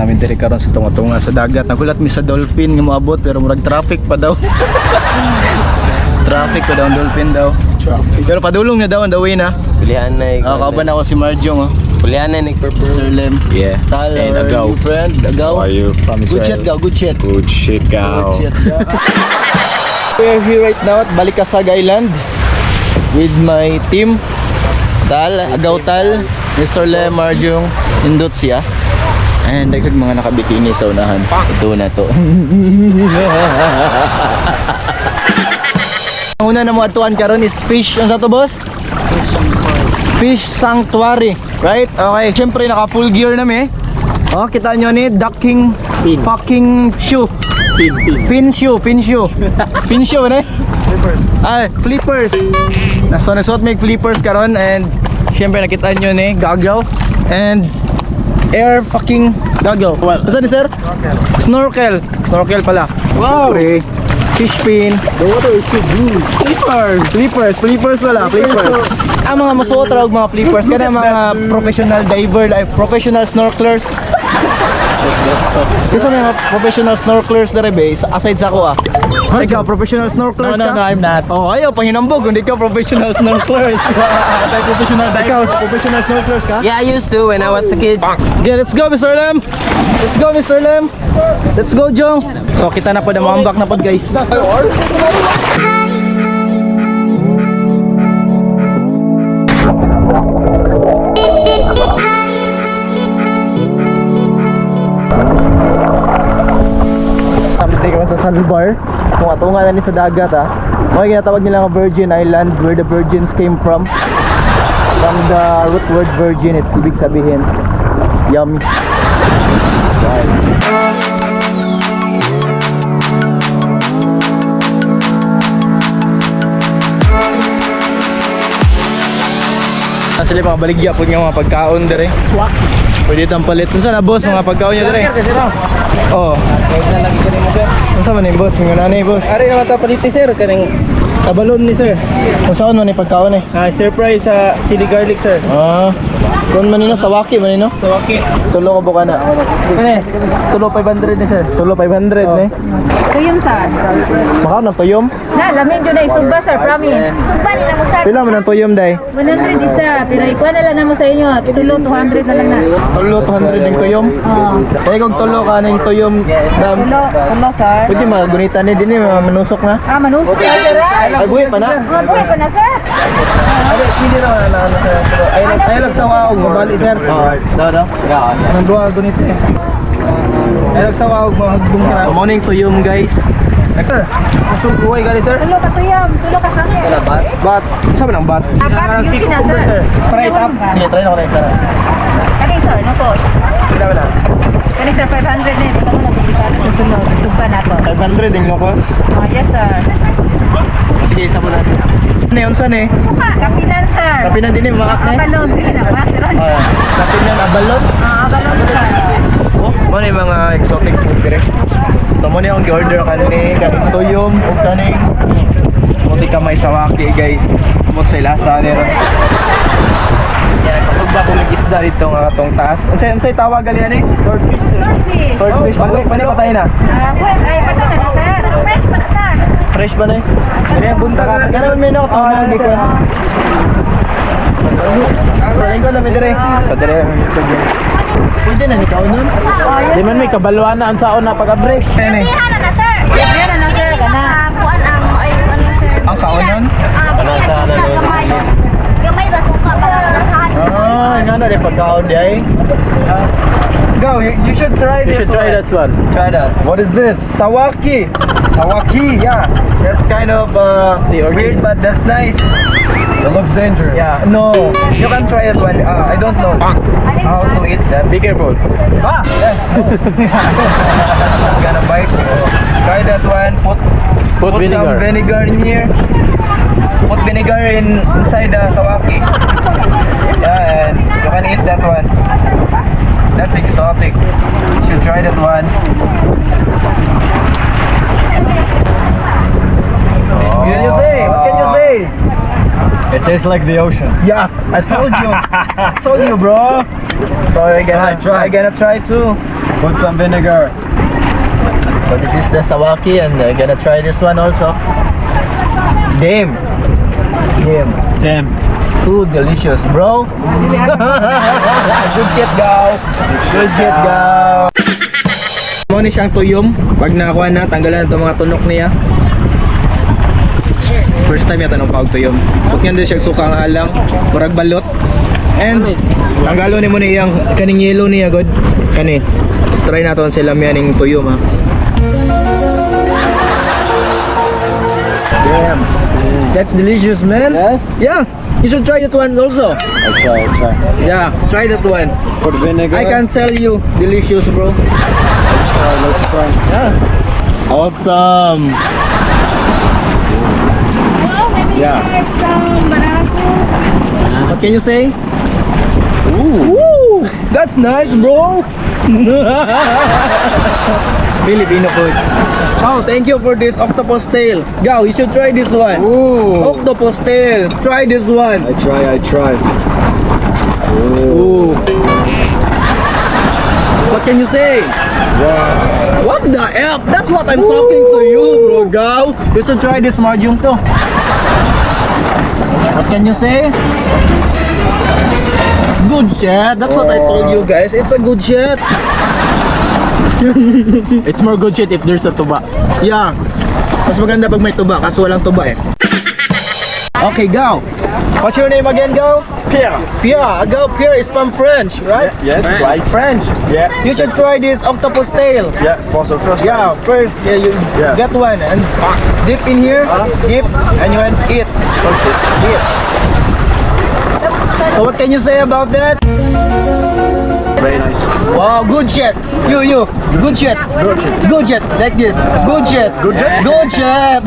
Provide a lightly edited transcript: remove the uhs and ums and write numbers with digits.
namin diri karon sa tunga-tunga sa dagat. Nagulat mi sa dolphin nga moabot pero murag traffic pa daw. Traffic pa daw ang dolphin daw. Pero padulong na daw on the way na. Pilihan na Kauban ako si Marjong. Pilihan na nag-purple. Mr. Lem. Yeah. Tal, And Agaw. friend. Agaw. How are you? Good shit, Gaw. Good shit. Good shit, Gaw. Good shit, Gaw. We are here right now at Balikasag Island with my team. Tal, Agaw Tal, Mr. Lem, Marjong, Indot siya. And dagdag mga nakabikini sa unahan. Ito na to. Ang una na mo atuan karon is fish. Ano sa to, boss? Fish Sanctuary. Right? Okay. Siyempre naka full gear na Oh, kita nyo ni ducking fucking shoe. Fin shoe. Fin shoe ne? Flippers. Ay, flippers. So nasuot may flippers karon and siyempre nakita nyo ni gaggle and air fucking gaggle. Asa ni sir? Snorkel. Snorkel pala. Wow. Siyempre, fish fin. The water is so blue. Flippers wala. Flippers. Ang mga masuot raw mga flippers kana mga professional diver, like professional snorkelers. Kasi mga professional snorkelers na rebe, aside sa ako Ikaw, professional snorkelers ka? No, I'm not. Oh, ayaw, pahinambog, hindi ka professional snorkelers. Ikaw, professional snorkelers ka? Yeah, I used to when I was a kid. Okay, let's go, Mr. Lem. Let's go, Mr. Lem. Let's go, Jong. So, kita na po na mambak na po, guys. Sa sandbar, tunga-tunga na ni sa dagat May ginatawag nila ng Virgin Island, where the virgins came from the root word virgin, it ibig sabihin yummy. Sila mga baligya po nga mga pagkaon dire. Pwede itong palit. Saan na boss mga pagkaon nyo dire? Oo. Saan man yung boss? Yung nanay boss? Ari naman ito paliti sir, kaning kabalon ni sir. Kung saan man yung pagkaon Stir fry sa chili garlic sir. Kung manino, sawaki manino? Sawaki. Tulo ka buka na? Tulo 500 ni sir. Tulo 500 Tuyom sir. Maka ng tuyom? Na, lamin dyan na isugba sir, promise. Isugba ni na mo sir. Pila man ang tuyom day? 100 isa, pero ikuha na lang na mo sa inyo. Tulo 200 na lang na. Tulo 200 yung tuyom? Oo. Kaya kung tulo ka ng tuyom Tulo sir. pwede magunitan ni din manusok na? Manusok na sir. Ay buhay pa na? Buhay pa na sir. Hindi na ay lang sa wawag mabali sir. So daw? Anong duwa gunito ay lang sa wawag mahagbong ka na. Morning tuyom guys. Masong buhay gali sir? Tulo ka tuyom, tulo ka sangi. Bat? Saan ba ng bat? Apat yung kinasa. Try it up. Sige, try na ko na sir. Kani sir, nako. Pila ba na? Kani sir, 500 na. Ito mo na bigyan. Susunod, isugba na to. 500 yung lokos. Yes sir. Sige, isa mo na. Ano yun saan Kapinan sir. Kapinan din mga kakse? Abalon, sige na. Kapinan abalon? Abalon sir. Ano yung mga exotic food dire? So muna yung order kaning tuyom o kaning munti kamay sawaki guys. Kumot sa ilasa nila. Yan, kapag ba kung isda dito nga katong taas. Unsay tawag gali ani? Swordfish. Swordfish. Pani patay na. Ay, patay na sir. Fresh pa na sir. Fresh ba na eh? Kaya bunta ka. Ganun may nakot ang mga gikon. Paling ko na may dire. Sa dire. Pwede na nikaw nun? Di man may kabalwan na ang saon na pag-break. Yan na sir. Yan na sir. Kana. Kuan ang ano sir. Ang kaon nun? Gamay ba suka ba? Nga na rin pagkaon di ay. Go, you should try this. You should try that one. Try that. What is this? Sawaki. Sawaki, yeah. That's kind of weird, but that's nice. It looks dangerous. Yeah, no. You can try that one. I don't know how to eat that. Be careful. Ah! Gonna bite you. Try that one. Put vinegar. some vinegar in here. Put vinegar inside the sawaki. Yeah, and you can eat that one. That's exotic. You should try that one. What can you say? What can you say? It tastes like the ocean. Yeah, I told you. I told you, bro. So I'm gonna try too. Put some vinegar. So this is the sawaki and I'm gonna try this one also. Damn. Damn. It's too delicious, bro. Good shit, go. Good shit, go. Mo ni siyang tuyom. Pag nakuha na, tanggalan na itong mga tunok niya. First time yata nung pag-tuyom. Huwag yan din siya suka ang halang. Murag balot. And tanggalo ni mo na iyang kaning yellow niya, god. Kani. Try natin sila miyaning tuyom, ha. Damn. That's delicious, man. Yes? Yeah. You should try that one also. I'll try. Yeah, try that one. Put vinegar. I can tell you, delicious, bro. Let's try. Yeah. Awesome. Yeah. What can you say? Ooh, that's nice, bro. Filipino food. Oh, thank you for this octopus tail. Go, you should try this one. Ooh. Octopus tail. Try this one. I try. Ooh. What can you say? Wow. What the F? That's what I'm talking to you, bro. Go. You should try this marjum too. What can you say? Good shit. That's what I told you guys. It's a good shit. It's more good shit if there's a tuba. Yeah. Mas maganda pag may tuba, kaso walang tuba eh. Okay, go. What's your name again, go? Pierre. Pierre. Go. Pierre is from French, right? Yes, right. French. Yeah. You should try this octopus tail. Yeah, for the first Yeah, first you Yeah. get one and dip in here, dip, and you eat. Okay. Dip. So what can you say about that? Very nice. Wow, good shit. You, good shit. Good shit. Good shit. Like this. Good shit. Good shit? Good shit.